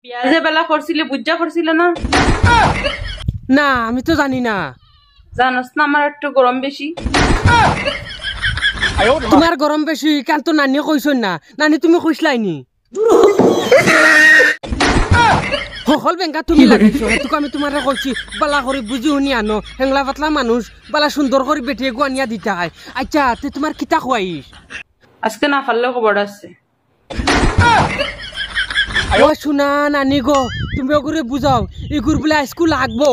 বিয়া যে বেলা করছিলে বুঝা করছিল না? না আমি তো জানি না। জানোস না আমার একটু গরম বেশি। তোমার গরম বেশি কান তো নানি কইছন না, নানি তুমি কইসলাইনি। সকল বেঙ্কা তুমি লাগাইছো, তোকে আমি তোমার কইছি বালা করে বুঝি শুনি আনো, হেংলা পাতলা মানুষ বালা সুন্দর করে বেটিয়ে গুয়ানিয়া দিতে হয়। আচ্ছা তে তোমার কিতা খুয়াইস? আজকে না পারলেও খবর আছে। ও শুনা নানি গো, তুমি ওগুলো বুঝাও এগুর বলে স্কুল লাগবো।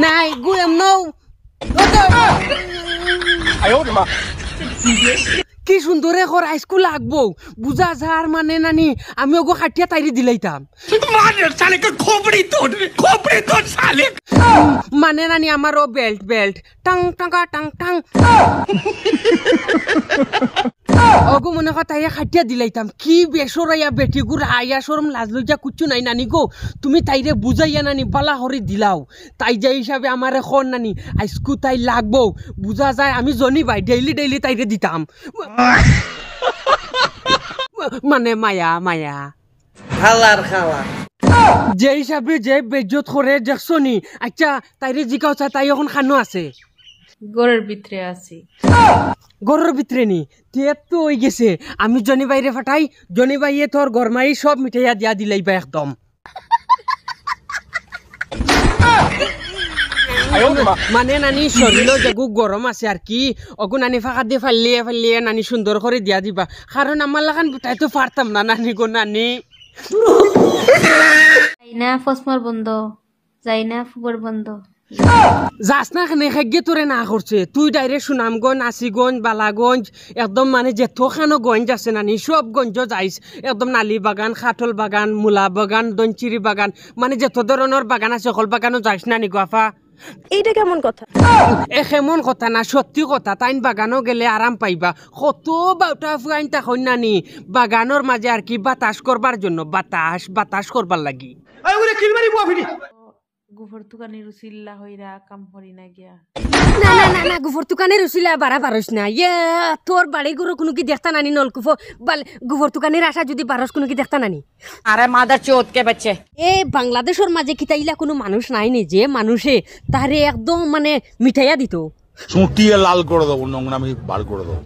নাই গুয়াম নও কি সুন্দর এখন স্কুল লাগবো বুঝা যার মানে নানি আমি ওগো খাটিয়া তাইরি দিলাইতাম মানে নানি আমার ও বেল্ট বেল্ট টাং টাঙ্কা টাং টাং ওগো মনে কথা তাইয়া খাটিয়া দিলাইতাম। কি বেসরাইয়া বেটি গুড় আইয়া সরম লাজ লইয়া কুচ্ছু নাই নানি গো, তুমি তাইরে বুঝাইয়া নানি বালা হরে দিলাও। তাই যে হিসাবে আমার এখন নানি আইসকু তাই লাগবো বুঝা যায় আমি জনি ভাই ডেইলি ডেইলি তাইরে দিতাম। মানে মায়া মায়া খালার খালা যে হিসাবে যে বেজ্জত করে দেখছো নি। আচ্ছা তাইরে জিকাও চা তাই এখন খানো আছে ঘরের ভিতরে আছি। গরুর ভিতরে নি তো হয়ে গেছে। আমি জনি বাইরে ফাটাই, জনি বাইয়ে তোর গরমাই সব মিঠাইয়া দিয়া দিলাইবা একদম। মানে নানি শরীর যেগু গরম আছে আর কি অগু নানি ফাঁকা দিয়ে ফালিয়ে ফালিয়ে নানি সুন্দর করে দিয়া দিবা, কারণ আমার লাগান তাই তো পারতাম না নানি গো নানি। যাই না ফসমর বন্ধ, যাই না ফুবর বন্ধ। যাস না খানে খাগ্যে তোরে না করছে, তুই ডাইরেক্ট সুনামগঞ্জ নাসিগঞ্জ বালাগঞ্জ একদম মানে যেতখানো গঞ্জ আছে নানি সব গঞ্জ যাইস, একদম নালি বাগান খাটল বাগান মূলা বাগান দঞ্চিরি বাগান মানে যত ধরনের বাগান আছে সকল বাগানও যাইস নানি গোয়াফা। এইটা কেমন কথা? এমন কথা না সত্যি কথা, তাইন বাগানও গেলে আরাম পাইবা। কত বাউটা ফুয়াইন তখন নানি বাগানোর মাঝে আর কি বাতাস করবার জন্য বাতাস বাতাস করবার লাগি। গোবর তুকানি রুচিল্লা হইরা কাম করি না গিয়া। না না না না গোবর তুকানে রুচিলা বাড়া পারস না। ইয়ে তোর বাড়ি গরু কোনো কি দেখতা নানি নলকুফ গোবর তুকানের আশা যদি পারস কোনো কি দেখতা নানি? আরে মাদার চোদ কে বাচ্চা এ বাংলাদেশের মাঝে কিতাইলা কোনো মানুষ নাই নি যে মানুষে তারে একদম মানে মিঠাইয়া দিত। ছুটিয়ে লাল করে দেবো, নোংরামি বার করে দেবো।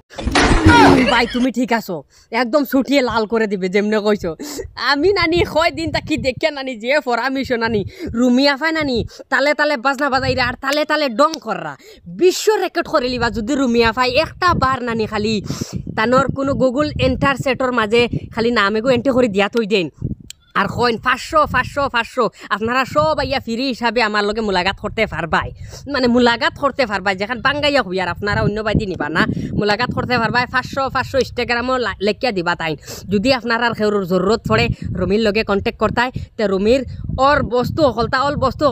ভাই তুমি ঠিক আছো, একদম ছুটিয়ে লাল করে দিবে যেমনে কইছো। আমি নানি কয় দিন তাকি দেখে নানি যে ফরামিশো নানি রুমিয়া ফাই নানি তালে তালে বাজনা বাজাইরা আর তালে তালে ডং কররা বিশ্ব রেকর্ড করে লিবা যদি রুমিয়া ফাই একটা বার নানি খালি তানোর কোনো গুগল এন্টার সেটর মাঝে খালি নামেগো এন্ট্রি করে দিয়া থই দেন আর কইন 500 500 500 আপনারা সব আইয়া ফ্রি হিসাবে আমার লগে মুলাকাত করতে পারবাই, মানে মুলাকাত করতে পারবাই যেখান বাঙ্গাইয়া হই আর আপনারা অন্য বাইদি নিবা না মুলাকাত করতে পারবাই। 500 500 ইনস্টাগ্রামও লেখিয়া দিবা তাই যদি আপনার আর কেউর জরুরত পড়ে রুমির লগে কন্টেক্ট করতাই তে রুমির অল বস্তু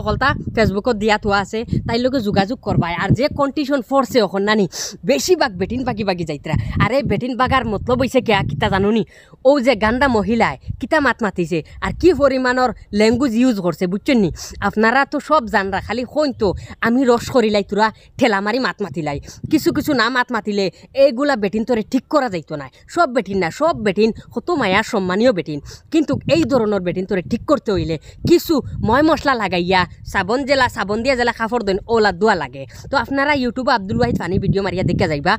অকলতা ফেসবুকত দিয়া থোয়া আছে তাই লগে যোগাযোগ করবাই। আর যে কন্ডিশন ফোর্সে এখন নানি বেশিরভাগ বেটিন বাগি বাগি যাইতরা। আরে বেটিন বাগার মতলব হইছে কিতা জানুনি ও যে গান্দা মহিলায় কিতা মাত মাতিছে আর কি পরিমাণর ল্যাঙ্গুয়েজ ইউজ করছে বুঝছেন নি। আপনারা তো সব জানরা খালি কইন তো আমি রস করিলাই তোরা ঠেলা মারি মাত মাতিলাই, কিছু কিছু না মাত মাতিলে এইগুলা বেটিন তোরে ঠিক করা যাইতো না। সব বেটিন না, সব বেটিন কত মায়া সম্মানীয় বেটিন, কিন্তু এই ধরনের বেটিন তোরে ঠিক করতে হইলে কিছু ময় মশলা লাগাইয়া সাবন দিয়া জেলা কাপড় দেন ওলা দোয়া লাগে। তো আপনারা ইউটিউবে আব্দুল ওয়াহিদ ফানি ভিডিও মারিয়া দেখা যাইবা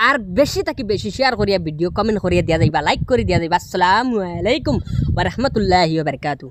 আর বেশি তাকি বেশি শেয়ার করিয়া ভিডিও কমেন্ট করিয়া দিয়া যাইবা, লাইক করে দিয়া যাইবা। আসসালামু আলাইকুম ওয়া রাহমাতুল্লাহি ওয়া বারাকাতুহু।